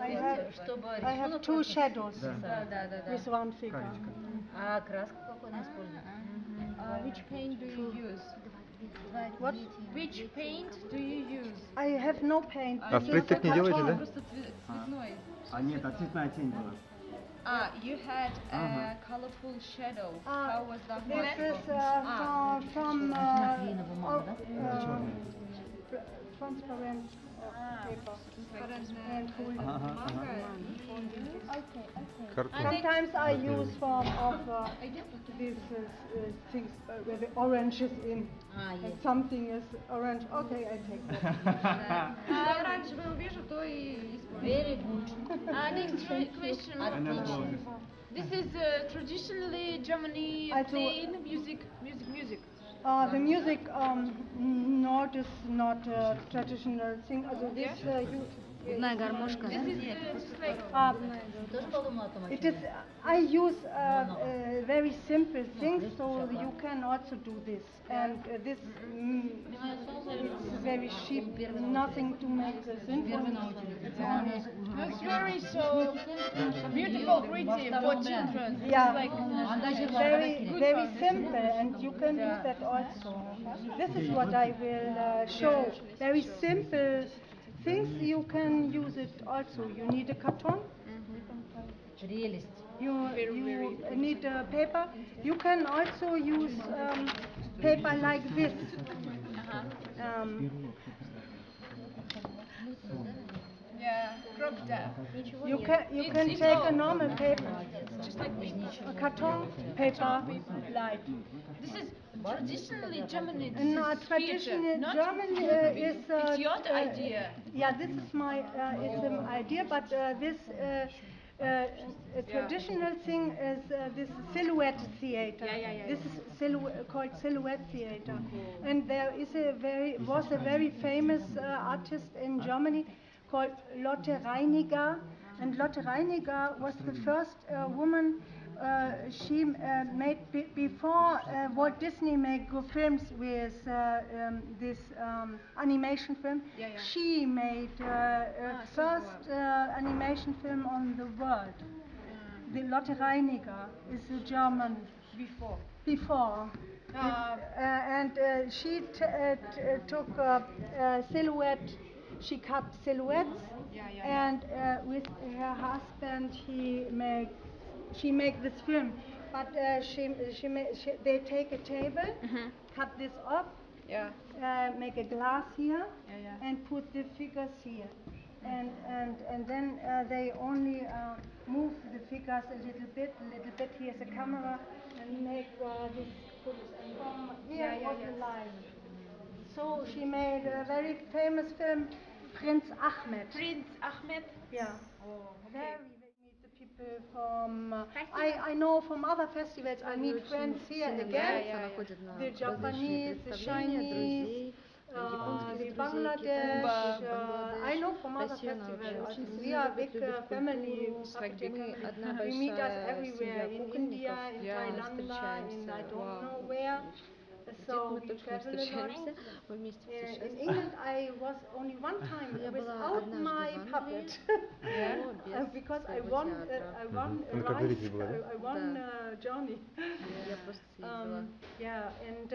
I have two shadows with one figure. А краску какую она использует? Which paint do you use? What? Which paint do you use? I have no paint. А шприцик не делаете, да? Просто цветной. А нет, цветная тень была. You had a colorful shadow. How was that? This is from transparent paper. And sometimes I use form of these things with the oranges in. And something is orange. Okay, I take that. Оранжевый увижу, то и использую. Very good. Next question. This is traditionally Germany playing music. The music, no, this is not a traditional thing. Also this Одна гармошка, да? it is. I use very simple things, so you can also do this. And this is very cheap, nothing to make the symphony. It's very so beautiful, pretty for children. Yeah, Like very simple, and you can use that also. This is what I will show. Very simple things, you can use it also. You need a carton. You need a paper. You can also use paper like this. Cropped up. You can take a normal paper, Just like this. a carton paper, light. This is traditionally German. No, traditional German is. It's your idea. Yeah, this is my it's an idea, but this a traditional thing is this silhouette theater. This is called silhouette theater, and there is was a very famous artist in Germany called Lotte Reiniger, and Lotte Reiniger was the first woman. She made before Walt Disney made films with this animation film. She made first animation film on the world. The Lotte Reiniger is a German before. And she took silhouette. She cut silhouettes, and with her husband she make this film, but they take a table, cut this up, make a glass here, and put the figures here, and then they only move the figures a little bit. Here's a camera, and make this put from here was the line. So she made a very famous film, Prinz Ahmed. Prince Ahmed. Yeah. Very. Meet the people from. I know from other festivals. I meet friends here again. The Japanese, the Chinese, the Bangladesh. I know from other festivals. We are a big family. We meet us everywhere in India, in Thailand, in I don't know where. So we travel a lot. In England, I was only one time without my puppet, because I won Johnny. Yeah, and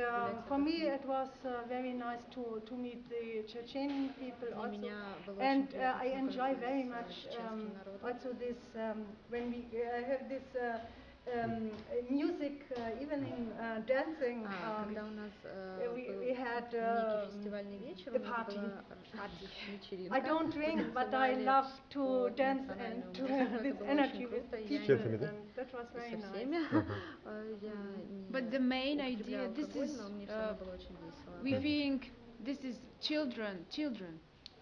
for me it was very nice to meet the Chechen people also, and I enjoy very much also this when we have this. Music, even in dancing, we had the party. I don't drink, but I love to dance and to have this energy with people, and that was very nice. But the main idea, this is, we think this is children.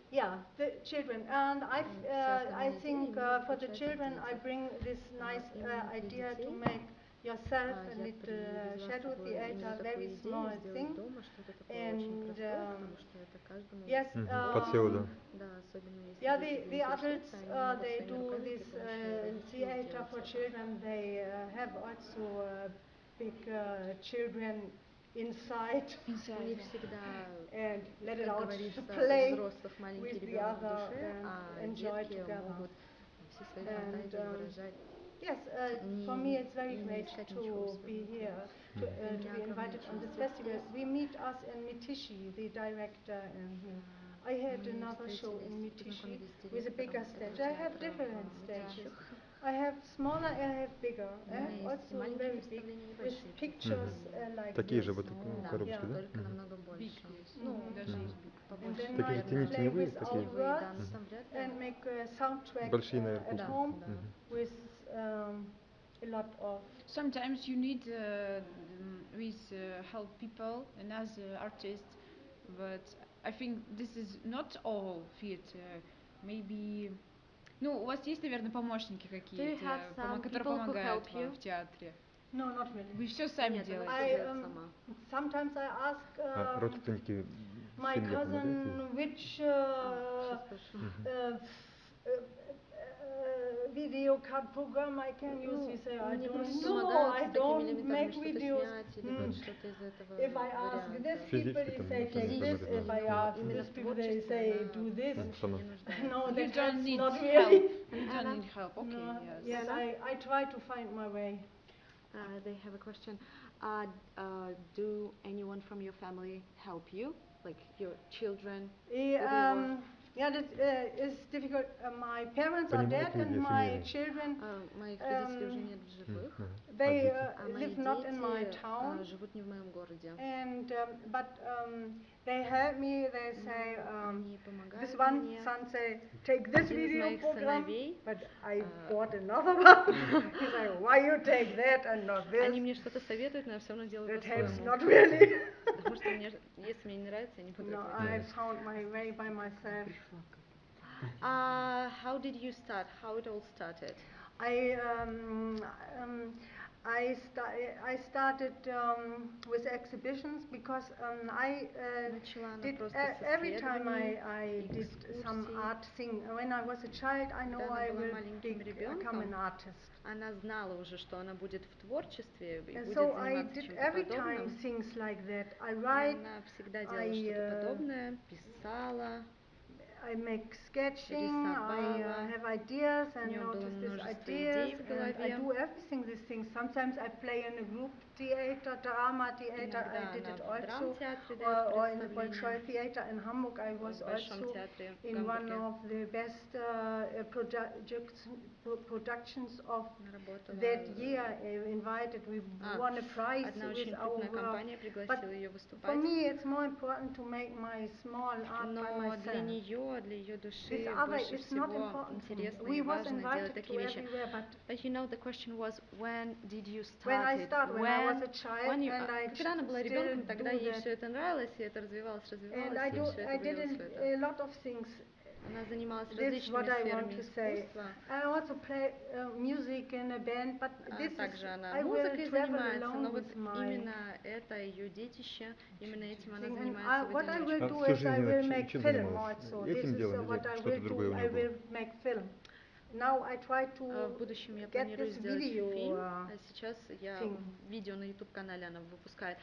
Yeah, the children, and I think for the children I bring this nice idea to make yourself a little shadow theater, very small thing, and yes, yeah, the adults they do this theater for children. They have also big children inside inside. Не всегда and let it как out говорится, to у play взрослых маленький with the ребенок в other душе, and а enjoy детки together. могут все свои And, фантазии выражать. Yes, for me it's very great to be here, to be invited on this festival. We meet us in Mitishi, the director in here. I had another show in Mitishi with a bigger stage. I have different stages. I have smaller, I have bigger. I have also very big, with pictures like Такие this. же вот коробочки, да? Только намного больше. Ну, даже есть And then Такие I же теневые play with такие? all words and make a soundtrack Большие, наверное, at куклы. home with a lot of. sometimes you need help people and as artists, but I think this is not all theater. Maybe, ну, у вас есть, наверное, помощники какие-то, которые помогают вам в театре? No, not really. Вы все сами делаете? Sometimes I ask Родственники my семье cousin помогают? which video card program I can use. He say I don't know. I don't make videos. If I ask this people, they say take this. If I ask this people, they say do this. No, You that don't need not help. really. You don't need help. Okay, No. yes. Yes, I try to find my way. They have a question. Do anyone from your family help you, like your children? Yeah, that is difficult. My parents are dead and my children, Моих родителей уже нет в живых. they Мои live not in my дети town. живут не в моем городе. And but they help me. They say Они this помогают one мне. son say take this Один из video моих program, сыновей, but I bought another one. He's like, why you take that and not this? Они мне что-то советуют, но я все равно делаю That helps по-своему. not really. Потому что если мне не нравится, я не буду No, этого I делать. found my way by myself. How did you start? How it all started? I started with exhibitions because I did every time I did some art thing. When I was a child, I know I will become an artist. Она знала уже, что она будет в творчестве и будет So I заниматься did чем-то every time подобным. things like that. I И write, она всегда делала что-то подобное, писала. I make sketching, I have ideas and notice these ideas, and I do everything these things. Sometimes I play in a group theater, drama theater, I did it also, or in the Bolshoi theater in Hamburg. I was also in one of the best productions of that year, invited. We won a prize with our work. But for me it's more important to make my small art by myself. Для нее, для ее души This other больше is not всего important. интересно We и was важно делать invited такие to вещи. everywhere, But you know, the question was, when did you start when I it? started, when I was a child, When you, and I когда она была still ребенком, тогда do ей that. все это нравилось, и это развивалось, And и все I это did вылилось в это. a lot of things. Она занималась This is what различными I want сферами to say. искусства. I also play music in a band, but this is, Также она I will музыкой travel занимается, но alone вот with my именно это ее детище, именно этим она thing. And занимается в what I will одиночку. do всю is жизнь I она will make чем film занималась? also. Этим This is делом или what I что-то will другое do. у I нее было? will make film. Now I try В to будущем я get планирую this сделать video фильм, а сейчас я thing. видео на YouTube-канале она выпускает.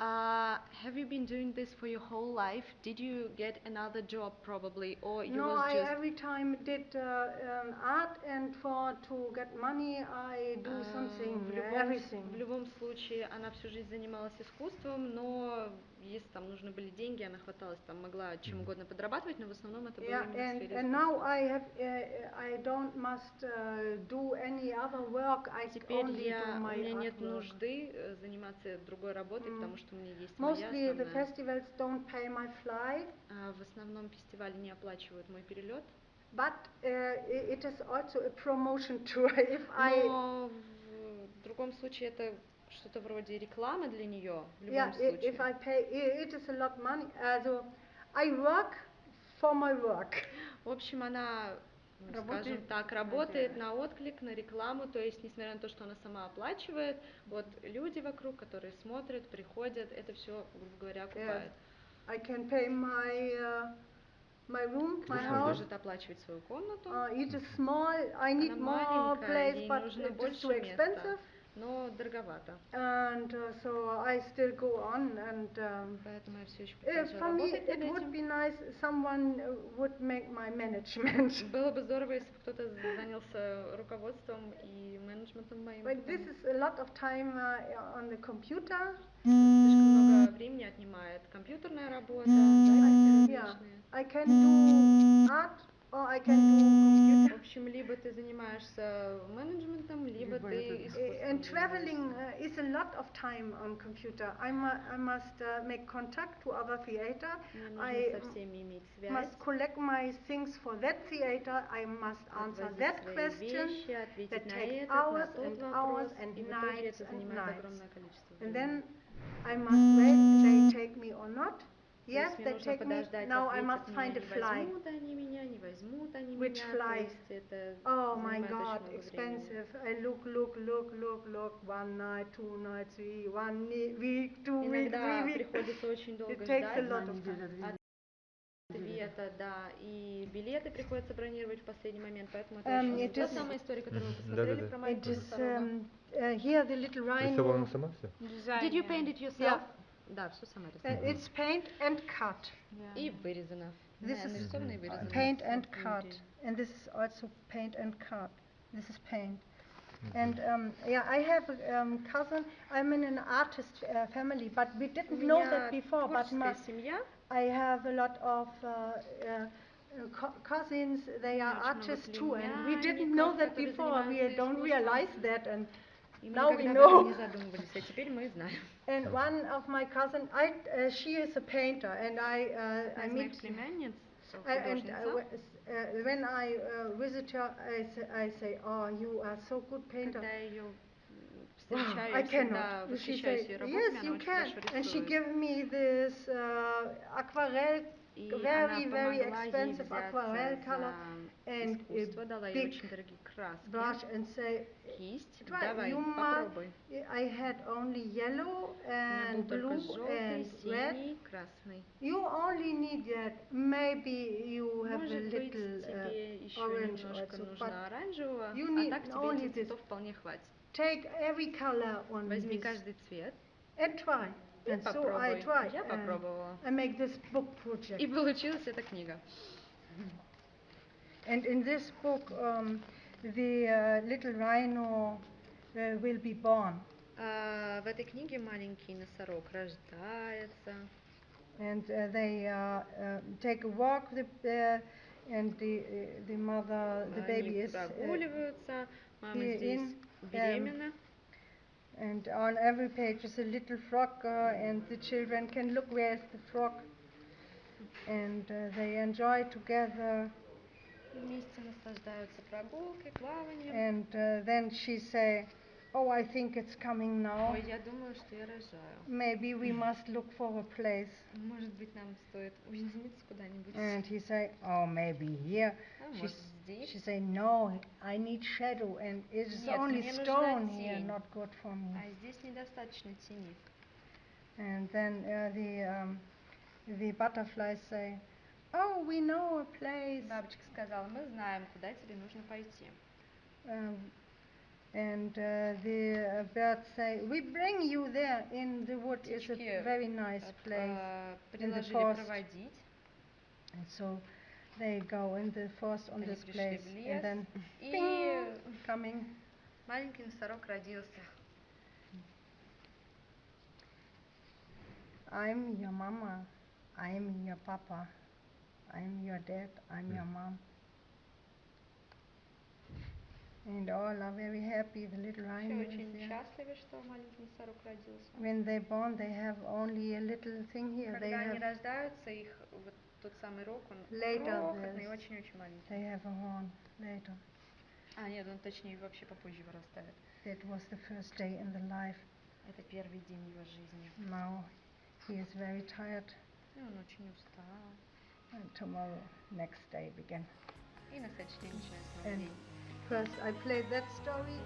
Have you been doing this for your whole life? Did you get another job probably, or you No, was I just... every time did art, and to get money I do something, everything. В любом случае, она всю жизнь занималась искусством, но если там нужны были деньги, она хваталась, там могла чем угодно подрабатывать, но в основном это было именно в сфере And now I don't must do any other work. I Теперь only do у my меня нет artwork. нужды заниматься другой работой, потому что у меня есть моя Mostly the основная. festivals don't pay my flight. В основном фестивали не оплачивают мой перелет. But it is also a promotion tour. If Но в другом случае это что-то вроде рекламы для нее. В любом случае. if I pay, it is a lot of money. So I work for my work. В общем, она, скажем так, работает на отклик, на рекламу, то есть, несмотря на то, что она сама оплачивает, вот люди вокруг, которые смотрят, приходят, это все, грубо говоря, окупает. I can pay my room, my Она house. может оплачивать свою комнату. It is small. I need more place, but it's too expensive. но дороговато. And so I still go on, and Поэтому я все еще продолжаю for me работать над it would этим. be nice someone would make my management. Было бы здорово, если бы кто-то занялся руководством и менеджментом моим. But this is a lot of time on the computer. Слишком много времени отнимает компьютерная работа, записи Yeah, различные. I can do art or I can do computer. В общем, либо ты занимаешься менеджментом, либо ты And искусством traveling занимаешься. is a lot of time on computer. I must make contact to other theater. Мне нужно I со всеми иметь связь, must collect my things for that theater. I must answer отвозить that свои question. вещи, That ответить на takes этот, на hours тот and вопрос, hours and и в итоге nights это and занимает nights. огромное количество And времени. then I must wait. They take me or not. То Yes, есть мне they нужно take me. подождать, Now I ответят must мне, find a не flight. возьмут они меня, не возьмут они Which меня. flight? То есть это Oh my занимает God, очень много времени. expensive. I look. 1 night, 2 nights, 1 week, 2 weeks, 3 Иногда weeks. приходится очень долго It takes a ждать lot of time. ответа, да, и билеты приходится бронировать в последний момент, поэтому это It очень... Та is- самая история, которую мы посмотрели про It маленького is носорога. here the little Рисовала rhino. сама все? Did you paint it yourself? Да, все сама рисовала. It's paint and cut. И вырезано. This is Нарисовано и вырезано. paint and cut, and this is also paint and cut. This is paint. And yeah, I have a cousin. I'm in an artist family, but we У didn't know меня that before. But творческая семья. I have a lot of cousins. They are очень много artists too, and we племянников, didn't know that которые before. We занимаются don't искусством. realize that, and И мы now we никогда об этом know. не задумывались, а теперь мы знаем. And one of my cousin, she is a painter, and I Одна из моих meet. племянниц, And художница, when I visit her, I say, "Oh, you are so good painter." когда я ее Wow, встречаю, I я всегда cannot. She восхищаюсь say, ее "Yes, работами, она you очень can." хорошо And she рисует. gave me this aquarelle, И very, она very помогла ей expensive взяться aquarelle color, за and искусство, дала ей big очень дорогие краски, brush, and say, кисть, "Try, давай, you must." попробуй. I had only yellow У меня был and только blue желтый, and red. синий, красный. You only need that. Maybe you have a Может быть, little тебе еще orange немножко also, нужно but оранжевого, you а need так тебе only этих this. цветов вполне хватит. Take every color on Возьми this каждый цвет and try. и And so I попробуй. tried. Я and попробовала. I make this book project. И получилась эта книга. And in this book, the little rhino will be born. В этой книге маленький носорог рождается. And they take a walk, and the mother, the baby Они is прогуливаются, мама here здесь in, беременна. and on every page is a little frog, and the children can look where is the frog, and they enjoy together. Вместе наслаждаются прогулкой, плаванием. And then she say, "Oh, I think it's coming now. Ой, я думаю, что я рожаю. Maybe we must look for a place." Может быть, нам стоит уединиться куда-нибудь. And he say, "Oh, maybe here." А She, может, здесь? she say, "No, I need shadow, and it's Нет, only мне нужна stone here, тень. not good for me." А здесь недостаточно тени. And then the butterflies say, "Oh, we know a place." Бабочка сказала, мы знаем, куда тебе нужно пойти. And the birds say, "We bring you there in the wood. It's a Птички very nice place." предложили forest. проводить. And so they go in the forest on Они this пришли place, в and лес, then и bing, coming. маленький носорог родился. I'm your mama, I'm your papa, I'm your dad, I'm your mom. And all are very happy. The little Все rhino is очень there. счастливы, что маленький носорог родился. When they're born, they have only a little thing here. They Когда они have, рождаются, их вот тот самый рог, он Later крохотный, there's- очень-очень маленький. they have a horn later. А, нет, он точнее вообще попозже вырастает. That was the first day in the life. Это первый день его жизни. Now he is very tired. И он очень устал. And tomorrow, next day begin. И на следующий день начинается новый And день. first I played that story,